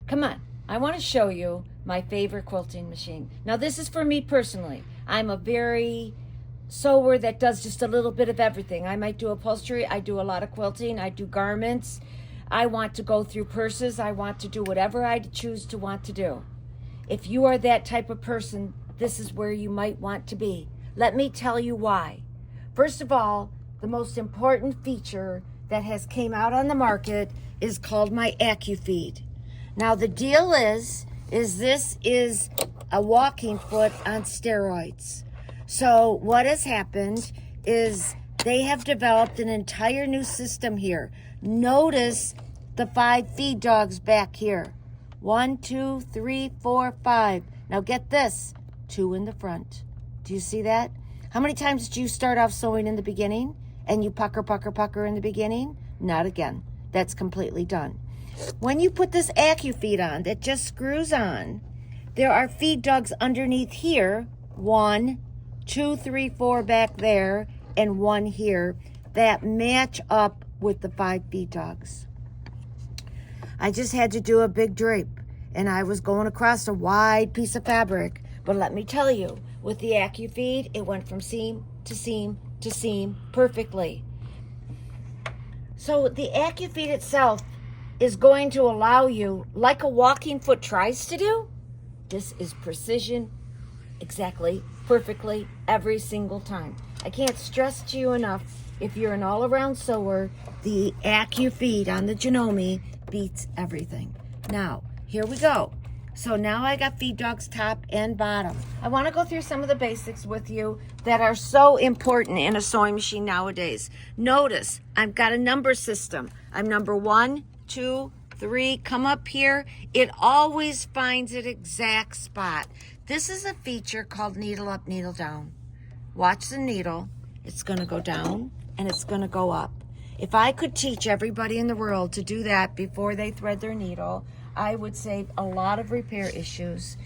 Come on. I want to show you my favorite quilting machine. Now, this is for me personally. I'm a very sewer that does just a little bit of everything. I might do upholstery. I do a lot of quilting. I do garments. I want to go through purses. I want to do whatever I choose to want to do. If you are that type of person, this is where you might want to be. Let me tell you why. First of all, the most important feature that has came out on the market is called my AcuFeed. Now the deal is this is a walking foot on steroids. So what has happened is they have developed an entire new system here. Notice the 5 feed dogs back here. 1, 2, 3, 4, 5. Now get this, 2 in the front. Do you see that? How many times did you start off sewing in the beginning and you pucker, pucker, pucker in the beginning? Not again. That's completely done. When you put this AcuFeed on that just screws on, there are feed dogs underneath here. 1, 2, 3, 4 back there, and 1 here that match up with the 5 feed dogs. I just had to do a big drape and I was going across a wide piece of fabric. But let me tell you, with the AcuFeed, it went from seam to seam to seam perfectly. So the AcuFeed itself is going to allow you, like a walking foot tries to do, this is precision, exactly, perfectly, every single time. I can't stress to you enough, if you're an all-around sewer, the AcuFeed on the Janome beats everything. Now, here we go. So now I got feed dogs top and bottom. I want to go through some of the basics with you that are so important in a sewing machine nowadays. Notice, I've got a number system. I'm number 1, 2, 3, come up here. It always finds an exact spot. This is a feature called needle up, needle down. Watch the needle. It's going to go down and it's going to go up. If I could teach everybody in the world to do that before they thread their needle, I would save a lot of repair issues.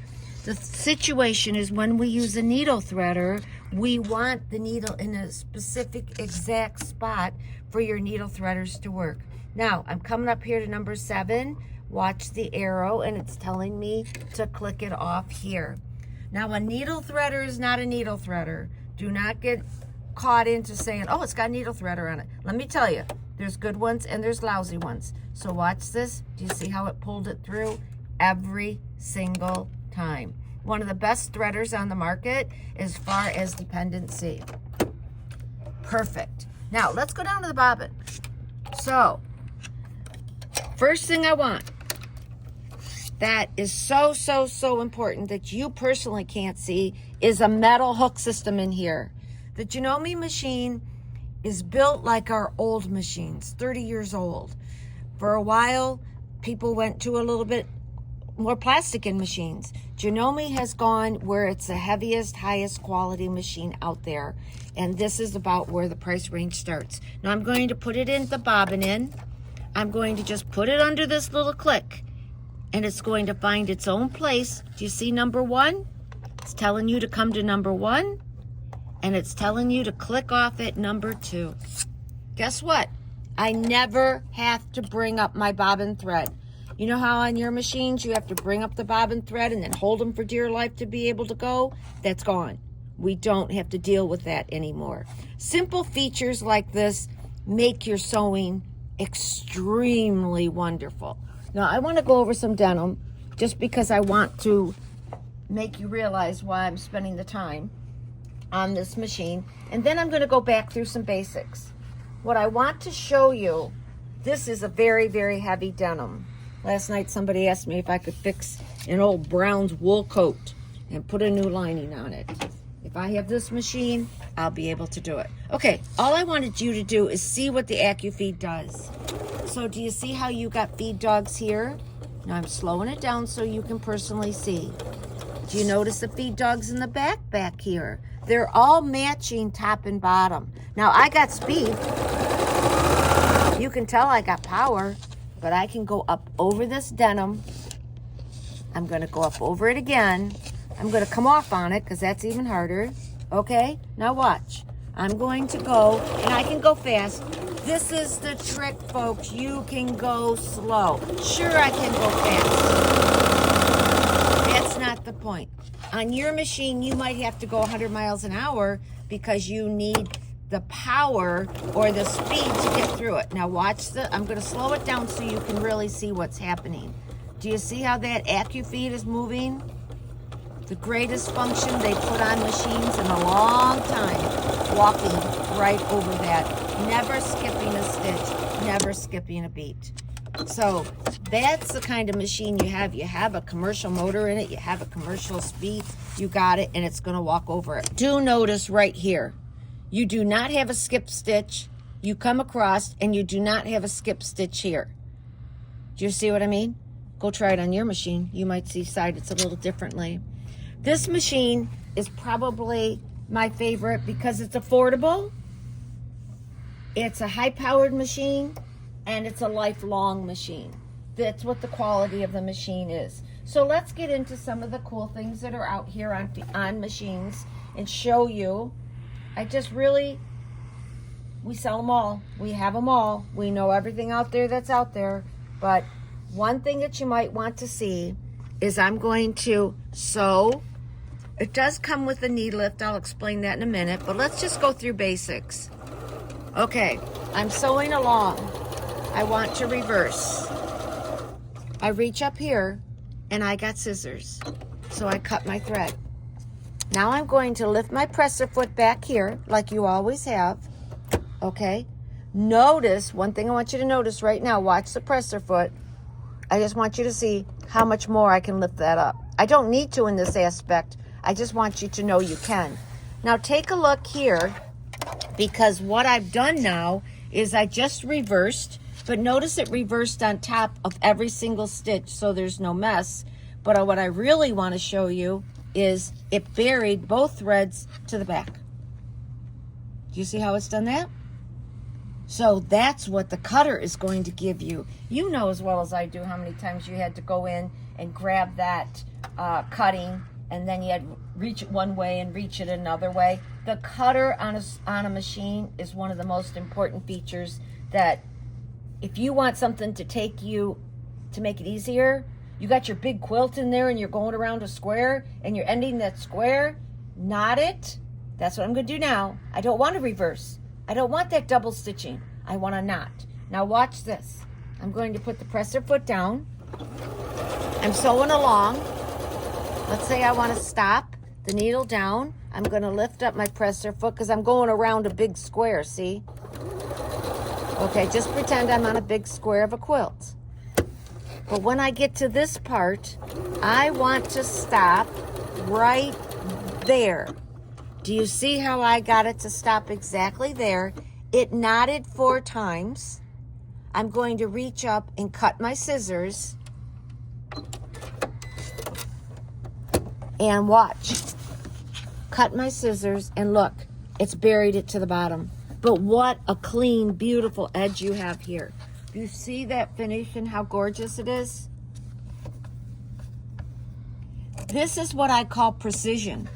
The situation is when we use a needle threader, we want the needle in a specific exact spot for your needle threaders to work. Now, I'm coming up here to number 7. Watch the arrow, and it's telling me to click it off here. Now, a needle threader is not a needle threader. Do not get caught into saying, oh, it's got a needle threader on it. Let me tell you, there's good ones and there's lousy ones. So watch this. Do you see how it pulled it through every single time? One of the best threaders on the market as far as dependency. Perfect. Now, let's go down to the bobbin. So, first thing I want that is so, so, so important that you personally can't see is a metal hook system in here. The Janome machine is built like our old machines, 30 years old. For a while, people went to a little bit more plastic in machines. Janome has gone where it's the heaviest, highest quality machine out there. And this is about where the price range starts. Now I'm going to put it in the bobbin in. I'm going to just put it under this little click. And it's going to find its own place. Do you see number 1? It's telling you to come to number 1. And it's telling you to click off at number 2. Guess what? I never have to bring up my bobbin thread. You know how on your machines you have to bring up the bobbin thread and then hold them for dear life to be able to go? That's gone. We don't have to deal with that anymore. Simple features like this make your sewing extremely wonderful. Now I want to go over some denim just because I want to make you realize why I'm spending the time on this machine, and then I'm going to go back through some basics. What I want to show you, this is a very, very heavy denim. Last night somebody asked me if I could fix an old Brown's wool coat and put a new lining on it. If I have this machine, I'll be able to do it. Okay, all I wanted you to do is see what the AcuFeed does. So do you see how you got feed dogs here? Now I'm slowing it down so you can personally see. Do you notice the feed dogs in the back here? They're all matching top and bottom. Now I got speed. You can tell I got power, but I can go up over this denim. I'm gonna go up over it again. I'm gonna come off on it because that's even harder. Okay, now watch. I'm going to go, and I can go fast. This is the trick, folks. You can go slow. Sure, I can go fast. On your machine, you might have to go 100 miles an hour because you need the power or the speed to get through it. Now watch I'm gonna slow it down so you can really see what's happening. Do you see how that AcuFeed is moving? The greatest function they put on machines in a long time, walking right over that, never skipping a stitch, never skipping a beat. So that's the kind of machine you have. You have a commercial motor in it, you have a commercial speed, you got it, and it's gonna walk over it. Do notice right here, you do not have a skip stitch. You come across and you do not have a skip stitch here. Do you see what I mean? Go try it on your machine. You might see side it's a little differently. This machine is probably my favorite because it's affordable, it's a high-powered machine, and it's a lifelong machine. That's what the quality of the machine is. So let's get into some of the cool things that are out here on machines and show you. We sell them all. We have them all. We know everything out there that's out there. But one thing that you might want to see is I'm going to sew. It does come with a knee lift. I'll explain that in a minute, but let's just go through basics. Okay, I'm sewing along. I want to reverse. I reach up here and I got scissors. So I cut my thread. Now I'm going to lift my presser foot back here like you always have. Okay, notice, one thing I want you to notice right now, watch the presser foot. I just want you to see how much more I can lift that up. I don't need to in this aspect. I just want you to know you can. Now take a look here, because what I've done now is I just reversed, but notice it reversed on top of every single stitch so there's no mess. But what I really want to show you is it buried both threads to the back. Do you see how it's done that? So that's what the cutter is going to give you. You know as well as I do how many times you had to go in and grab that cutting, and then you had to reach it one way and reach it another way. The cutter on a machine is one of the most important features that if you want something to make it easier, you got your big quilt in there and you're going around a square and you're ending that square, knot it. That's what I'm going to do now. I don't want to reverse. I don't want that double stitching. I want to knot. Now watch this. I'm going to put the presser foot down. I'm sewing along. Let's say I want to stop the needle down. I'm going to lift up my presser foot because I'm going around a big square, see? Okay, just pretend I'm on a big square of a quilt. But when I get to this part, I want to stop right there. Do you see how I got it to stop exactly there? It knotted 4 times. I'm going to reach up and cut my scissors. And watch. Cut my scissors and look, it's buried it to the bottom. But what a clean, beautiful edge you have here. Do you see that finish and how gorgeous it is? This is what I call precision.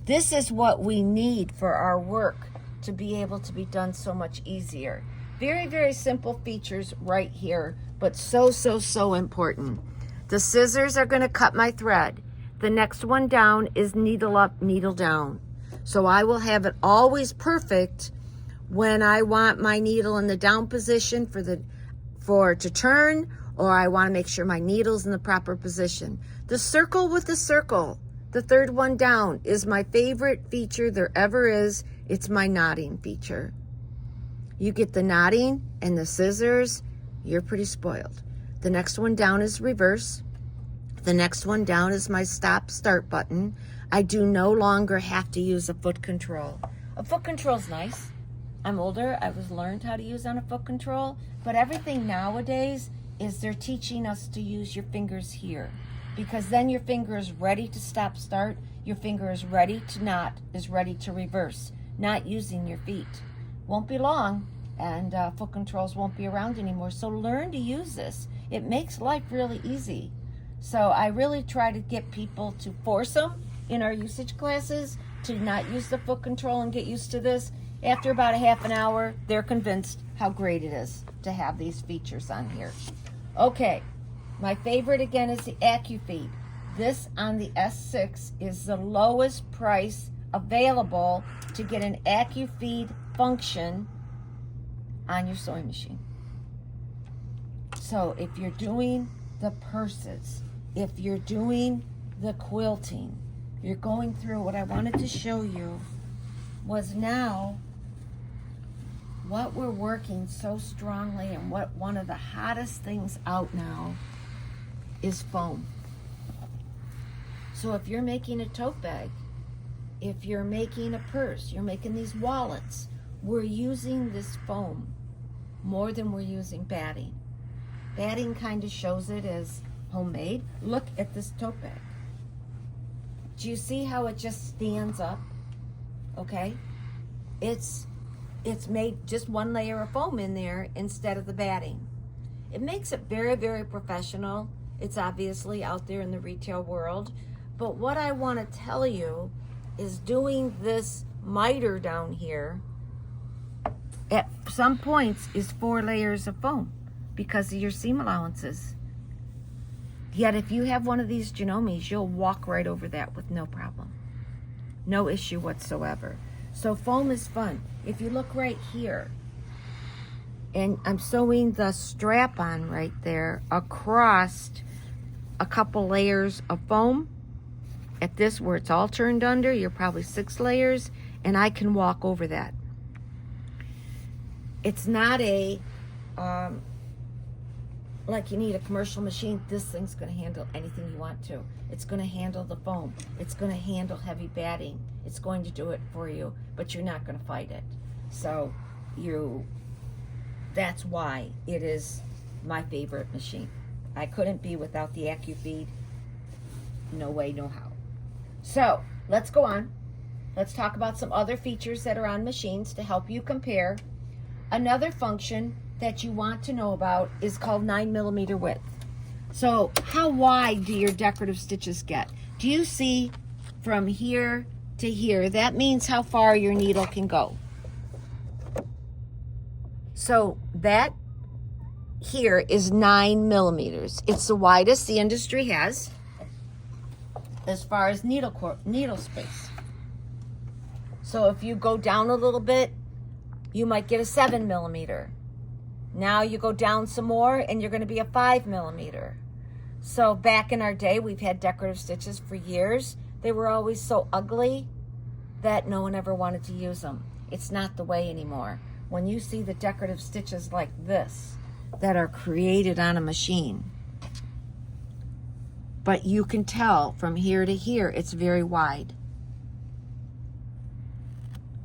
This is what we need for our work to be able to be done so much easier. Very, very simple features right here, but so, so, so important. The scissors are going to cut my thread. The next one down is needle up, needle down. So I will have it always perfect when I want my needle in the down position for it to turn, or I want to make sure my needle's in the proper position. The circle with the circle, the third one down, is my favorite feature there ever is. It's my knotting feature. You get the knotting and the scissors, you're pretty spoiled. The next one down is reverse. The next one down is my stop start button. I do no longer have to use a foot control. A foot control's nice. I'm older, I was learned how to use on a foot control, but everything nowadays is they're teaching us to use your fingers here, because then your finger is ready to stop start, your finger is ready to knot, is ready to reverse, not using your feet. Won't be long, and foot controls won't be around anymore, so learn to use this. It makes life really easy. So I really try to get people to force them in our usage classes to not use the foot control and get used to this. After about a half an hour, they're convinced how great it is to have these features on here. Okay, my favorite again is the AcuFeed. This on the S6 is the lowest price available to get an AcuFeed function on your sewing machine. So if you're doing the purses, if you're doing the quilting, you're going through, what I wanted to show you was now what we're working so strongly, and what one of the hottest things out now is foam. So if you're making a tote bag, if you're making a purse, you're making these wallets, we're using this foam more than we're using batting. Batting kind of shows it as homemade. Look at this tote bag. Do you see how it just stands up? Okay? It's made just one layer of foam in there instead of the batting. It makes it very, very professional. It's obviously out there in the retail world. But what I want to tell you is doing this miter down here at some points is 4 layers of foam because of your seam allowances. Yet if you have one of these Genomes, you'll walk right over that with no problem. No issue whatsoever. So foam is fun. If you look right here, and I'm sewing the strap on right there across a couple layers of foam. At this where it's all turned under, you're probably 6 layers, and I can walk over that. It's not a, like you need a commercial machine. This thing's going to handle anything you want to. It's going to handle the foam. It's going to handle heavy batting. It's going to do it for you, but you're not going to fight it. So that's why it is my favorite machine. I couldn't be without the AcuFeed. No way, no how. So let's go on. Let's talk about some other features that are on machines to help you compare. Another function that you want to know about is called 9mm width. So how wide do your decorative stitches get? Do you see from here to here? That means how far your needle can go. So that here is 9mm. It's the widest the industry has as far as needle space. So if you go down a little bit, you might get a 7mm. Now you go down some more and you're going to be a 5mm. So back in our day, we've had decorative stitches for years. They were always so ugly that no one ever wanted to use them. It's not the way anymore. When you see the decorative stitches like this that are created on a machine, but you can tell from here to here, it's very wide.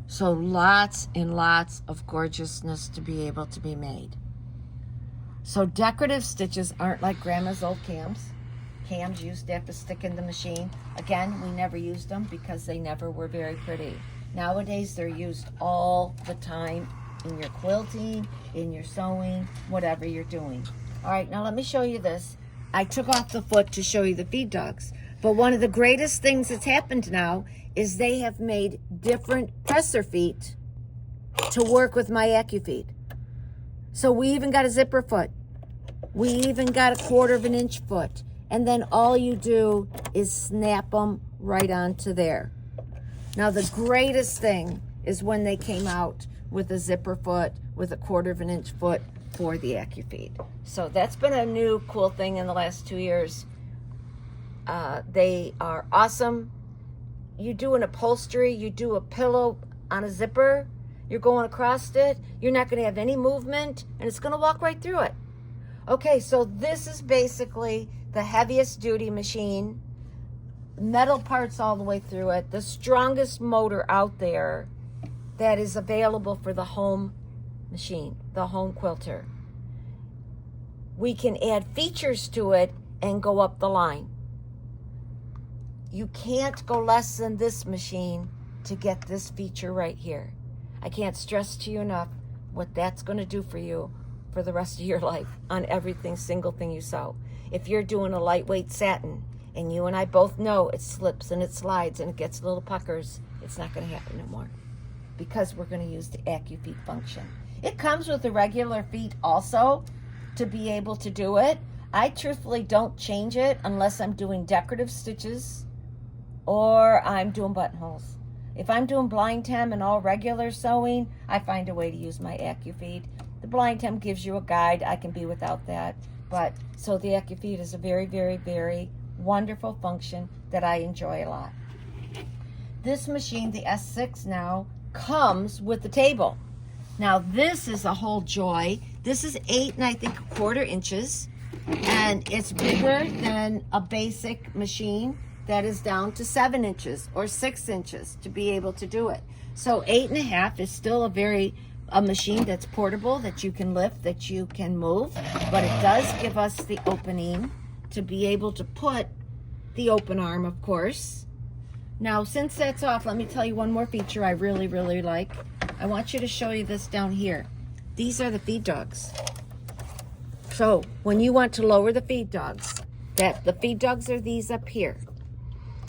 So lots and lots of gorgeousness to be able to be made. So decorative stitches aren't like grandma's old cams. Cams used to have to stick in the machine. Again, we never used them because they never were very pretty. Nowadays, they're used all the time in your quilting, in your sewing, whatever you're doing. All right, now let me show you this. I took off the foot to show you the feed dogs. But one of the greatest things that's happened now is they have made different presser feet to work with my AcuFeed. So we even got a zipper foot. We even got a 1/4 inch foot. And then all you do is snap them right onto there. Now the greatest thing is when they came out with a zipper foot, with a 1/4 inch foot for the AcuFeed. So that's been a new cool thing in the last 2 years. They are awesome. You do an upholstery, you do a pillow on a zipper, you're going across it, you're not going to have any movement, and it's going to walk right through it. Okay, so this is basically the heaviest duty machine, metal parts all the way through it, the strongest motor out there that is available for the home machine, the home quilter. We can add features to it and go up the line. You can't go less than this machine to get this feature right here. I can't stress to you enough what that's going to do for you for the rest of your life on everything, single thing you sew. If you're doing a lightweight satin, and you and I both know it slips and it slides and it gets little puckers, it's not going to happen anymore because we're going to use the AcuFeed function. It comes with a regular feet also to be able to do it. I truthfully don't change it unless I'm doing decorative stitches or I'm doing buttonholes. If I'm doing blind hem and all regular sewing, I find a way to use my AcuFeed. The blind hem gives you a guide. I can be without that. But so the AcuFeed is a very, very, very wonderful function that I enjoy a lot. This machine, the S6 now, comes with the table. Now this is a whole joy. This is 8 and I think 1/4 inches. And it's bigger than a basic machine that is down to 7 inches or 6 inches to be able to do it. So 8.5 is still a machine that's portable, that you can lift, that you can move, but it does give us the opening to be able to put the open arm, of course. Now, since that's off, let me tell you one more feature I really, really like. I want you to show you this down here. These are the feed dogs. So when you want to lower the feed dogs, the feed dogs are these up here.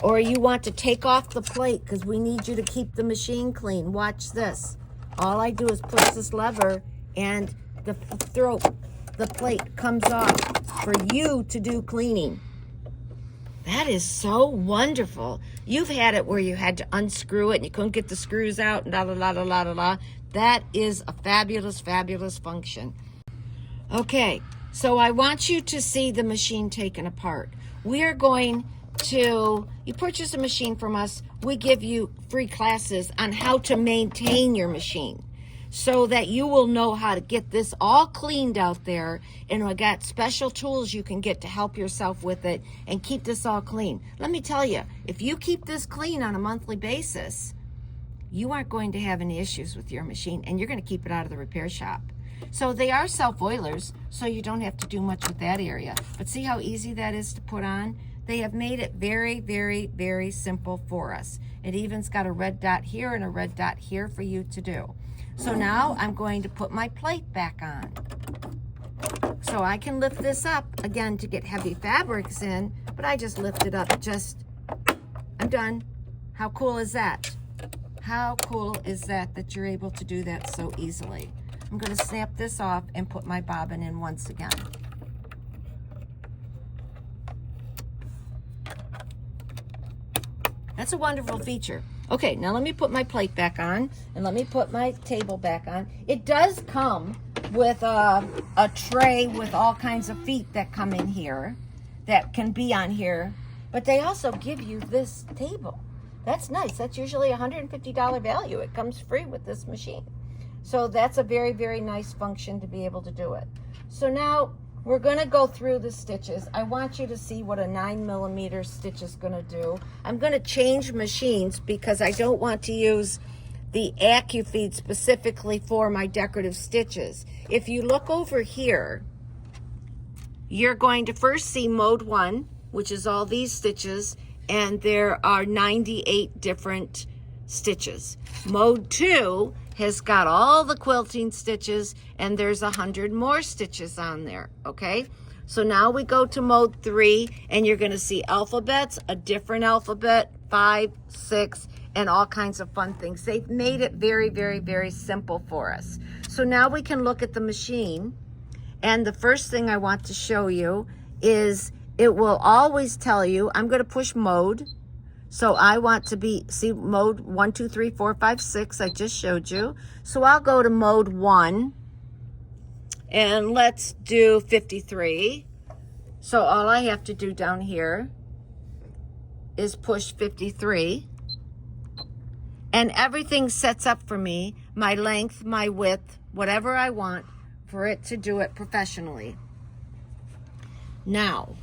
Or you want to take off the plate because we need you to keep the machine clean. Watch this. All I do is push this lever and the plate comes off for you to do cleaning. That is so wonderful. You've had it where you had to unscrew it and you couldn't get the screws out and da da da da da da. That is a fabulous, fabulous function. Okay, so I want you to see the machine taken apart. We are going to, you purchase a machine from us, we give you free classes on how to maintain your machine so that you will know how to get this all cleaned out there. And I got special tools you can get to help yourself with it and keep this all clean. Let me tell you, if you keep this clean on a monthly basis, you aren't going to have any issues with your machine and you're going to keep it out of the repair shop. So they are self-oilers, so you don't have to do much with that area. But see how easy that is to put on? They have made it very, very, very simple for us. It even's got a red dot here and a red dot here for you to do. So now I'm going to put my plate back on. So I can lift this up, again, to get heavy fabrics in, but I just lift it up, I'm done. How cool is that? How cool is that you're able to do that so easily? I'm going to snap this off and put my bobbin in once again. That's a wonderful feature. Okay, now let me put my plate back on and let me put my table back on. It does come with a tray with all kinds of feet that come in here that can be on here, but they also give you this table. That's nice. That's usually a $150 value. It comes free with this machine. So that's a very, very nice function to be able to do it. So now we're going to go through the stitches. I want you to see what a 9mm stitch is going to do. I'm going to change machines because I don't want to use the AcuFeed specifically for my decorative stitches. If you look over here, you're going to first see mode 1, which is all these stitches, and there are 98 different stitches. Mode 2 has got all the quilting stitches and there's 100 more stitches on there, okay? So now we go to mode 3 and you're gonna see alphabets, a different alphabet, 5, 6, and all kinds of fun things. They've made it very, very, very simple for us. So now we can look at the machine, and the first thing I want to show you is it will always tell you, I'm gonna push mode. So I want to see mode 1, 2, 3, 4, 5, 6. I just showed you. So I'll go to mode 1 and let's do 53. So all I have to do down here is push 53. And everything sets up for me, my length, my width, whatever I want for it to do it professionally. Now,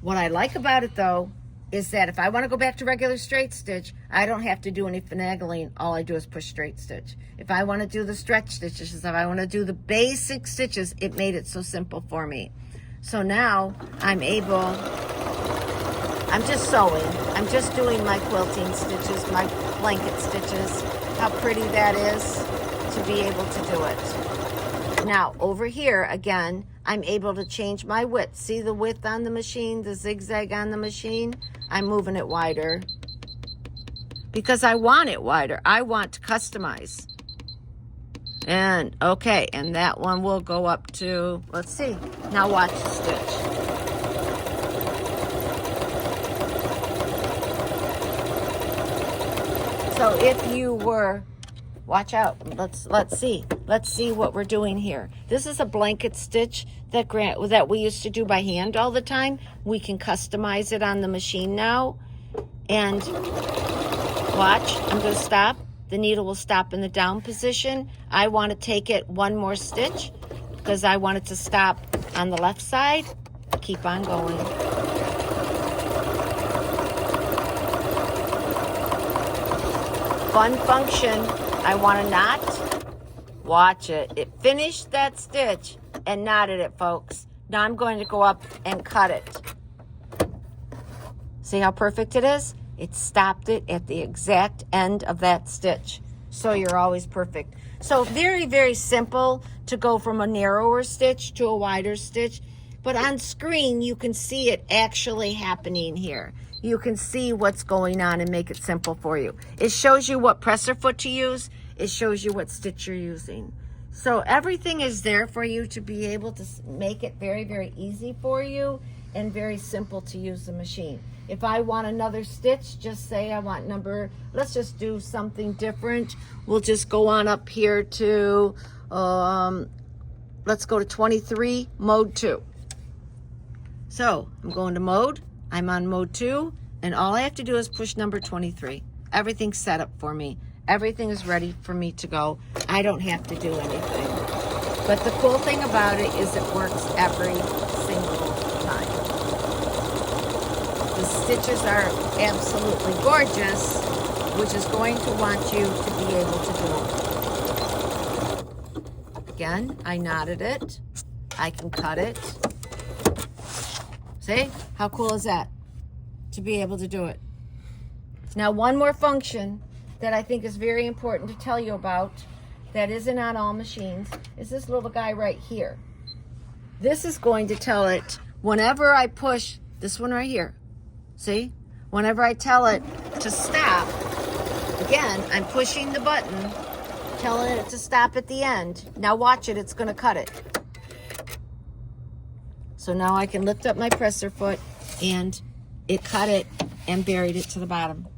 what I like about it though, is that if I want to go back to regular straight stitch, I don't have to do any finagling. All I do is push straight stitch. If I want to do the stretch stitches, if I want to do the basic stitches, it made it so simple for me. So now I'm just sewing. I'm just doing my quilting stitches, my blanket stitches. How pretty that is to be able to do it. Now over here, again, I'm able to change my width. See the width on the machine, the zigzag on the machine? I'm moving it wider because I want it wider. I want to customize. And okay, and that one will go up to, let's see. Now watch the stitch. So if you were, watch out, let's see what we're doing here. This is a blanket stitch that we used to do by hand all the time. We can customize it on the machine now. And watch, I'm going to stop. The needle will stop in the down position. I want to take it one more stitch because I want it to stop on the left side. Keep on going. Fun function. I want to knot. Watch it. It finished that stitch and knotted it, folks. Now I'm going to go up and cut it. See how perfect it is? It stopped it at the exact end of that stitch. So you're always perfect. So very, very simple to go from a narrower stitch to a wider stitch. But on screen, you can see it actually happening here. You can see what's going on and make it simple for you. It shows you what presser foot to use. It shows you what stitch you're using. So everything is there for you to be able to make it very, very easy for you and very simple to use the machine. If I want another stitch, just say I want let's just do something different. We'll just go on up here to, let's go to 23, mode 2. So I'm going to mode. I'm on mode 2, and all I have to do is push number 23. Everything's set up for me. Everything is ready for me to go. I don't have to do anything. But the cool thing about it is it works every single time. The stitches are absolutely gorgeous, which is going to want you to be able to do it. Again, I knotted it. I can cut it. See? How cool is that? To be able to do it. Now, one more function that I think is very important to tell you about that isn't on all machines is this little guy right here. This is going to tell it whenever I push this one right here. See? Whenever I tell it to stop, again, I'm pushing the button, telling it to stop at the end. Now watch it, it's going to cut it. So now I can lift up my presser foot and it cut it and buried it to the bottom.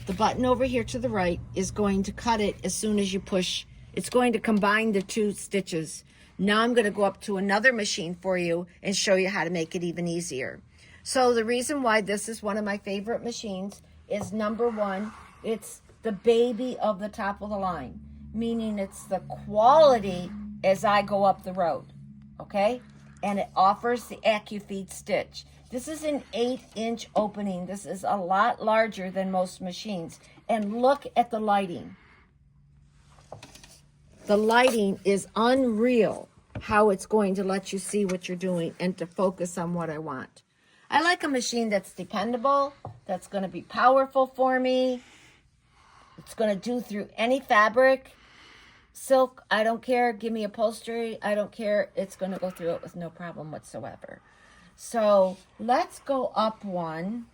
The button over here to the right is going to cut it as soon as you push. It's going to combine the two stitches. Now I'm going to go up to another machine for you and show you how to make it even easier. So the reason why this is one of my favorite machines is number one, it's the baby of the top of the line, meaning it's the quality as I go up the road, okay? And it offers the AcuFeed stitch. This is an 8-inch opening. This is a lot larger than most machines. And look at the lighting. The lighting is unreal, how it's going to let you see what you're doing and to focus on what I want. I like a machine that's dependable, that's going to be powerful for me. It's going to do through any fabric. Silk, I don't care. Give me upholstery, I don't care. It's going to go through it with no problem whatsoever. So let's go up one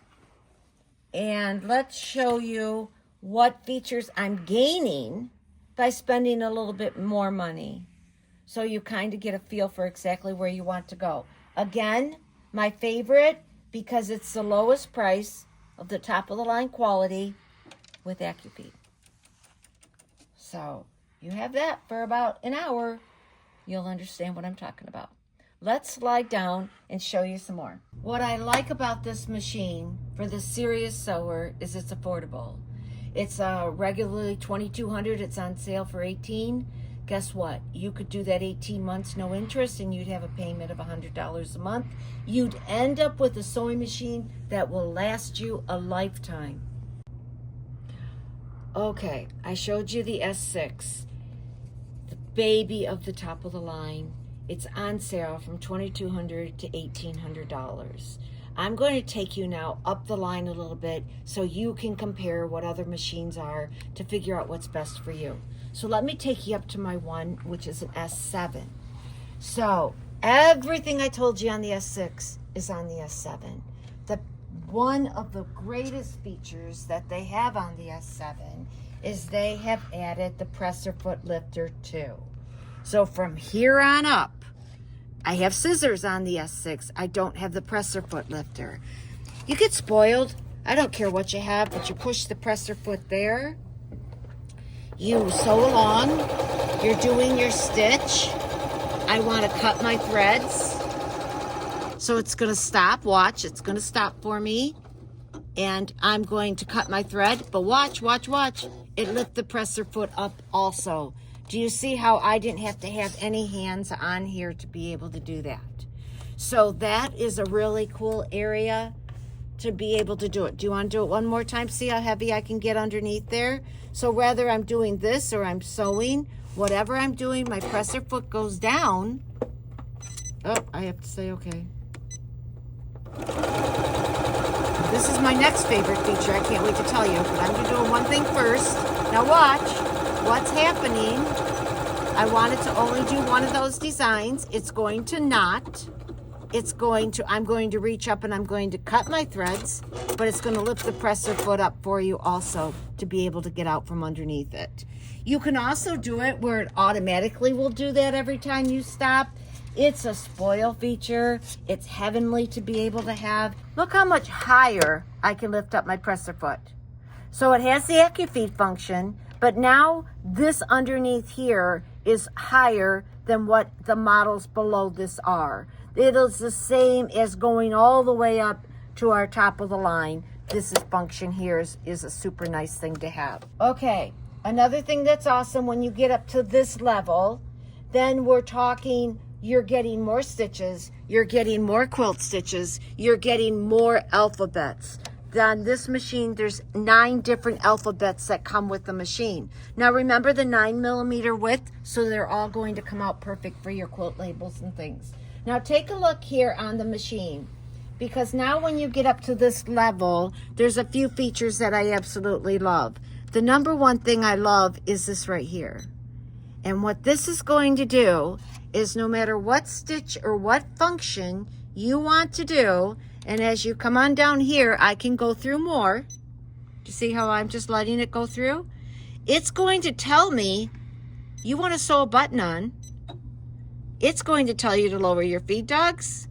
and let's show you what features I'm gaining by spending a little bit more money. So you kind of get a feel for exactly where you want to go. Again, my favorite, because it's the lowest price of the top of the line quality with AcuFeed. So you have that for about an hour. You'll understand what I'm talking about. Let's slide down and show you some more. What I like about this machine for the serious sewer is it's affordable. It's regularly $2,200. It's on sale for $18. Guess what? You could do that 18 months, no interest, and you'd have a payment of $100 a month. You'd end up with a sewing machine that will last you a lifetime. Okay, I showed you the S6, the baby of the top of the line. It's on sale from $2,200 to $1,800. I'm going to take you now up the line a little bit so you can compare what other machines are to figure out what's best for you. So let me take you up to my one, which is an S7. So everything I told you on the S6 is on the S7. The one of the greatest features that they have on the S7 is they have added the presser foot lifter too. So from here on up, I have scissors on the S6. I don't have the presser foot lifter. You get spoiled. I don't care what you have, but you push the presser foot there. You sew along. You're doing your stitch. I want to cut my threads. So it's going to stop. Watch. It's going to stop for me. And I'm going to cut my thread. But watch, watch, watch. It lifts the presser foot up also. Do you see how I didn't have to have any hands on here to be able to do that? So that is a really cool area to be able to do it. Do you want to do it one more time? See how heavy I can get underneath there? So whether I'm doing this or I'm sewing, whatever I'm doing, my presser foot goes down. Oh, I have to say okay. This is my next favorite feature. I can't wait to tell you, but I'm doing one thing first. Now watch what's happening. I wanted to only do one of those designs. It's going to knot. I'm going to reach up and I'm going to cut my threads, but it's going to lift the presser foot up for you also to be able to get out from underneath it. You can also do it where it automatically will do that every time you stop. It's a spoil feature. It's heavenly to be able to have. Look how much higher I can lift up my presser foot. So it has the AcuFeed function, but now this underneath here is higher than what the models below this are. It is the same as going all the way up to our top of the line. This function here is a super nice thing to have. Okay, another thing that's awesome when you get up to this level, then we're talking you're getting more stitches, you're getting more quilt stitches, you're getting more alphabets. On this machine, there's 9 different alphabets that come with the machine. Now remember the 9mm width, so they're all going to come out perfect for your quilt labels and things. Now take a look here on the machine, because now when you get up to this level, there's a few features that I absolutely love. The number one thing I love is this right here. And what this is going to do is no matter what stitch or what function you want to do, and as you come on down here, I can go through more. Do you see how I'm just letting it go through? It's going to tell me, you want to sew a button on. It's going to tell you to lower your feed dogs.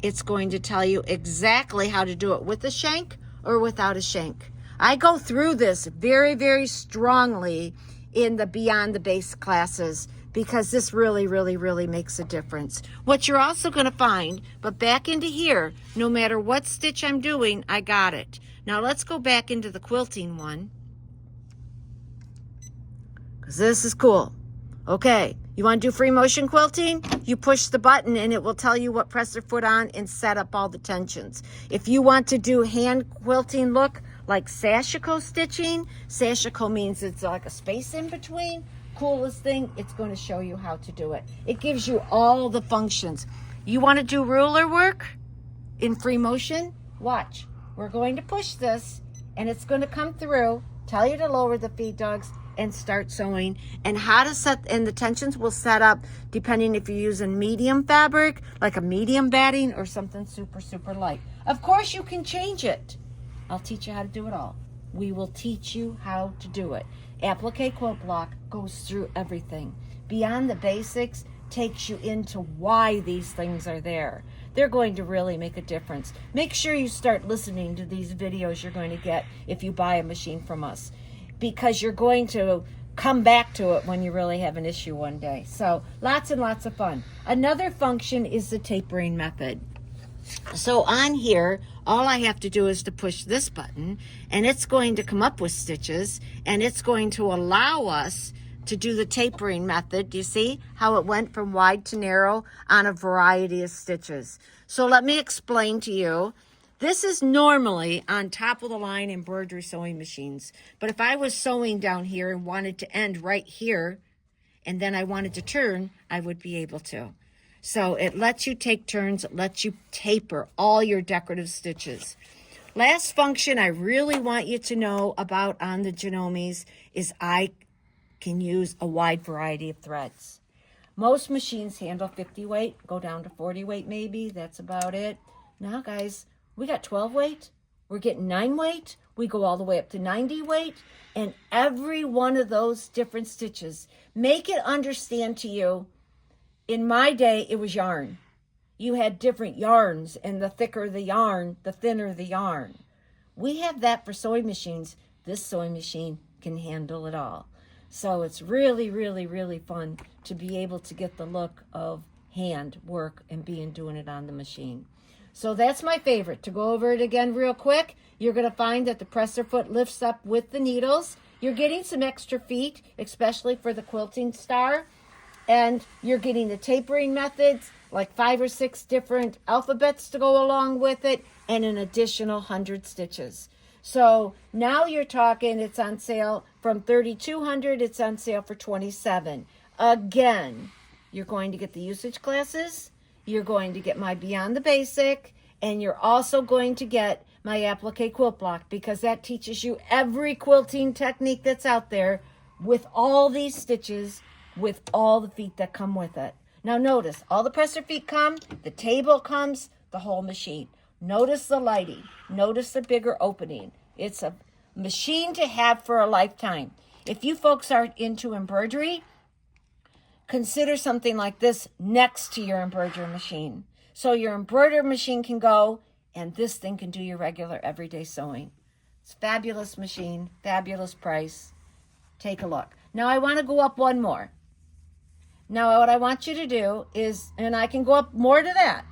It's going to tell you exactly how to do it with a shank or without a shank. I go through this very, very strongly in the Beyond the Base classes because this really, really, really makes a difference. What you're also going to find, but back into here, no matter what stitch I'm doing, I got it. Now let's go back into the quilting one, because this is cool. Okay, you want to do free motion quilting? You push the button and it will tell you what presser foot on and set up all the tensions. If you want to do hand quilting look like sashiko stitching, sashiko means it's like a space in between. Coolest thing, it's going to show you how to do it. It gives you all the functions. You want to do ruler work in free motion? Watch. We're going to push this and it's going to come through, tell you to lower the feed dogs and start sewing, and how to set, and the tensions will set up depending if you're using medium fabric, like a medium batting, or something super, super light. Of course you can change it. I'll teach you how to do it all. We will teach you how to do it. Applique Quilt Block goes through everything. Beyond the Basics takes you into why these things are there. They're going to really make a difference. Make sure you start listening to these videos you're going to get if you buy a machine from us, because you're going to come back to it when you really have an issue one day. So lots and lots of fun. Another function is the tapering method. So on here, all I have to do is to push this button and it's going to come up with stitches and it's going to allow us to do the tapering method. Do you see how it went from wide to narrow on a variety of stitches? So let me explain to you. This is normally on top of the line embroidery sewing machines. But if I was sewing down here and wanted to end right here, and then I wanted to turn, I would be able to. So it lets you take turns, it lets you taper all your decorative stitches. Last function I really want you to know about on the Genomes is I can use a wide variety of threads. Most machines handle 50 weight, go down to 40 weight maybe, that's about it. Now guys, We got 12 weight. We're getting 9 weight. We go all the way up to 90 weight. And every one of those different stitches, make it understand to you. In my day, it was yarn. You had different yarns, and the thicker the yarn, the thinner the yarn. We have that for sewing machines. This sewing machine can handle it all. So it's really, really, really fun to be able to get the look of hand work and doing it on the machine. So that's my favorite. To go over it again real quick, you're going to find that the presser foot lifts up with the needles. You're getting some extra feet, especially for the quilting star. And you're getting the tapering methods, like 5 or 6 different alphabets to go along with it, and an additional 100 stitches. So now you're talking, it's on sale from $3,200, it's on sale for $2,700. Again, you're going to get the usage classes, you're going to get my Beyond the Basic, and you're also going to get my Applique Quilt Block, because that teaches you every quilting technique that's out there with all these stitches, with all the feet that come with it. Now notice, all the presser feet come, the table comes, the whole machine. Notice the lighting. Notice the bigger opening. It's a machine to have for a lifetime. If you folks are into embroidery, consider something like this next to your embroidery machine. So your embroidery machine can go, and this thing can do your regular everyday sewing. It's a fabulous machine, fabulous price. Take a look. Now I want to go up one more. Now what I want you to do is, and I can go up more to that,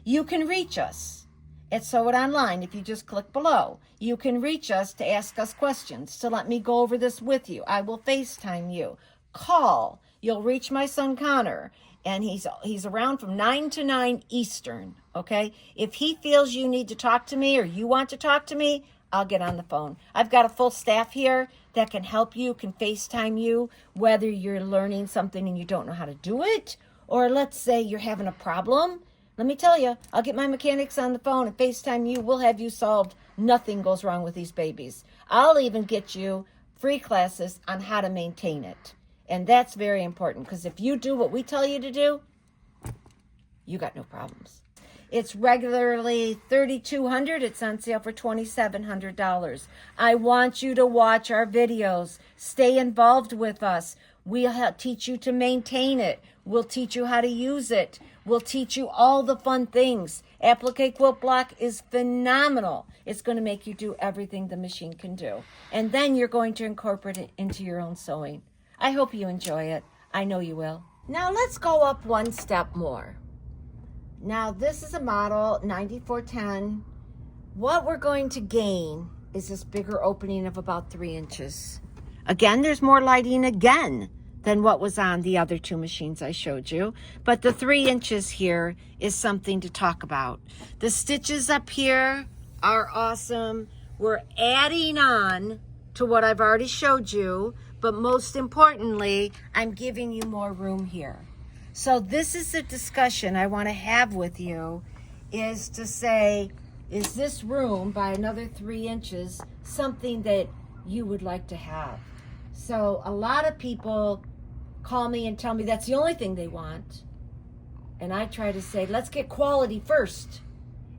you can reach us at Sew It Online if you just click below. You can reach us to ask us questions, to let me go over this with you. I will FaceTime you. Call. You'll reach my son Connor, and he's around from 9 to 9 Eastern, okay? If he feels you need to talk to me or you want to talk to me, I'll get on the phone. I've got a full staff here that can help you, can FaceTime you, whether you're learning something and you don't know how to do it, or let's say you're having a problem. Let me tell you, I'll get my mechanics on the phone and FaceTime you. We'll have you solved. Nothing goes wrong with these babies. I'll even get you free classes on how to maintain it. And that's very important, because if you do what we tell you to do, you got no problems. It's regularly $3,200. It's on sale for $2,700. I want you to watch our videos. Stay involved with us. We'll teach you to maintain it. We'll teach you how to use it. We'll teach you all the fun things. Applique Quilt Block is phenomenal. It's going to make you do everything the machine can do. And then you're going to incorporate it into your own sewing. I hope you enjoy it. I know you will. Now let's go up one step more. Now this is a model 9410. What we're going to gain is this bigger opening of about 3 inches. Again, there's more lighting again than what was on the other 2 machines I showed you. But the 3 inches here is something to talk about. The stitches up here are awesome. We're adding on to what I've already showed you, but most importantly, I'm giving you more room here. So this is a discussion I want to have with you, is to say, is this room by another 3 inches something that you would like to have? So a lot of people call me and tell me that's the only thing they want. And I try to say, let's get quality first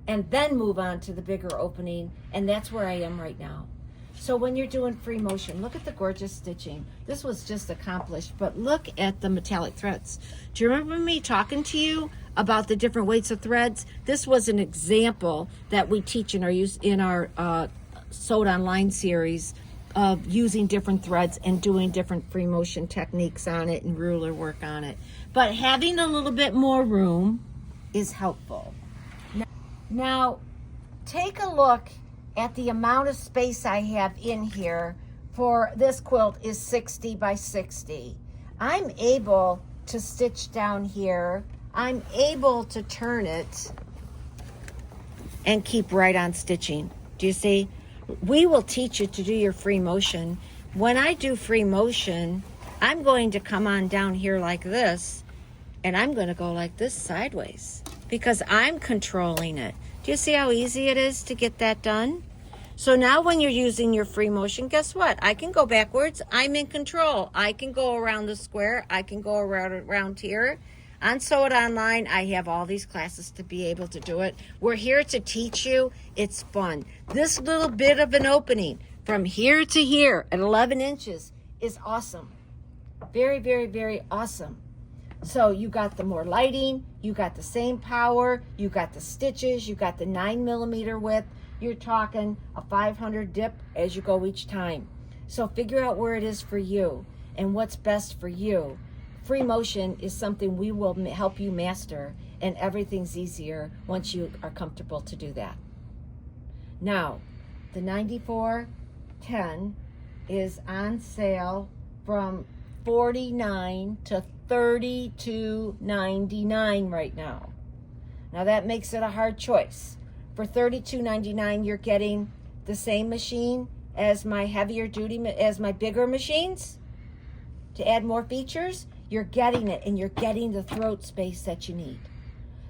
and then move on to the bigger opening. And that's where I am right now. So when you're doing free motion, look at the gorgeous stitching. This was just accomplished, but look at the metallic threads. Do you remember me talking to you about the different weights of threads? This was an example that we teach in our Sewed Online series of using different threads and doing different free motion techniques on it and ruler work on it. But having a little bit more room is helpful. Now take a look at the amount of space I have in here. For this quilt is 60 by 60. I'm able to stitch down here. I'm able to turn it and keep right on stitching. Do you see? We will teach you to do your free motion. When I do free motion, I'm going to come on down here like this, and I'm going to go like this sideways because I'm controlling it. Do you see how easy it is to get that done? So now when you're using your free motion, guess what? I can go backwards. I'm in control. I can go around the square. I can go around here. On Sew It Online, I have all these classes to be able to do it. We're here to teach you. It's fun. This little bit of an opening from here to here at 11 inches is awesome. Very, very, very awesome. So you got the more lighting, you got the same power, you got the stitches, you got the 9mm width. You're talking a 500 dip as you go each time. So figure out where it is for you and what's best for you. Free motion is something we will help you master, and everything's easier once you are comfortable to do that. Now, the 9410 is on sale from $49 to $32.99 right now. Now that makes it a hard choice. For $32.99, you're getting the same machine as my heavier duty, as my bigger machines. To add more features, you're getting it, and you're getting the throat space that you need.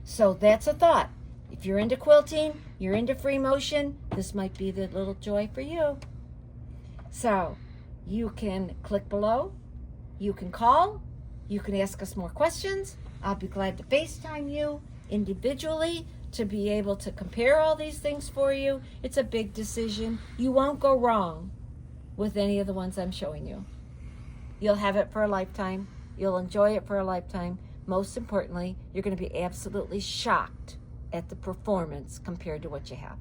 So that's a thought. If you're into quilting, you're into free motion, this might be the little joy for you. So you can click below, you can call, you can ask us more questions. I'll be glad to FaceTime you individually to be able to compare all these things for you. It's a big decision. You won't go wrong with any of the ones I'm showing you. You'll have it for a lifetime. You'll enjoy it for a lifetime. Most importantly, you're going to be absolutely shocked at the performance compared to what you have.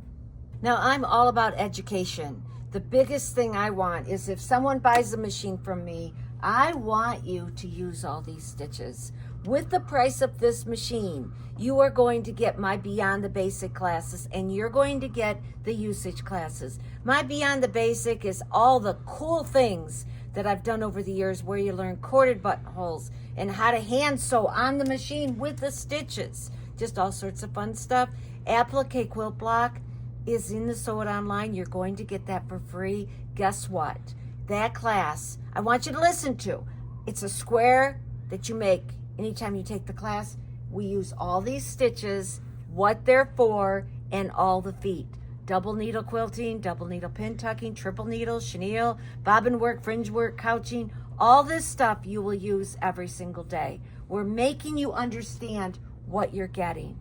Now, I'm all about education. The biggest thing I want is if someone buys a machine from me, I want you to use all these stitches. With the price of this machine, you are going to get my Beyond the Basic classes, and you're going to get the usage classes. My Beyond the Basic is all the cool things that I've done over the years, where you learn corded buttonholes and how to hand sew on the machine with the stitches. Just all sorts of fun stuff. Applique Quilt Block is in the Sew It Online. You're going to get that for free. Guess what? That class, I want you to listen to. It's a square that you make anytime you take the class. We use all these stitches, what they're for, and all the feet. Double needle quilting, double needle pin tucking, triple needle, chenille, bobbin work, fringe work, couching. All this stuff you will use every single day. We're making you understand what you're getting.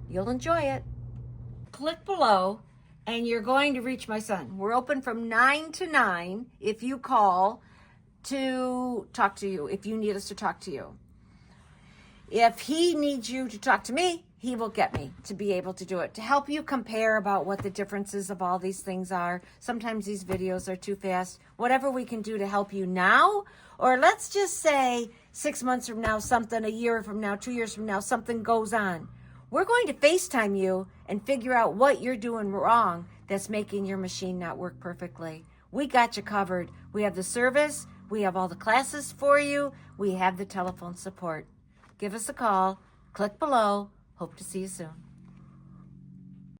You'll enjoy it. Click below and you're going to reach my son. We're open from 9 to 9 if you call to talk to you, if you need us to talk to you. If he needs you to talk to me, he will get me to be able to do it, to help you compare about what the differences of all these things are. Sometimes these videos are too fast. Whatever we can do to help you now, or let's just say 6 months from now, something, a year from now, 2 years from now, something goes on. We're going to FaceTime you and figure out what you're doing wrong that's making your machine not work perfectly. We got you covered. We have the service. We have all the classes for you. We have the telephone support. Give us a call. Click below. Hope to see you soon.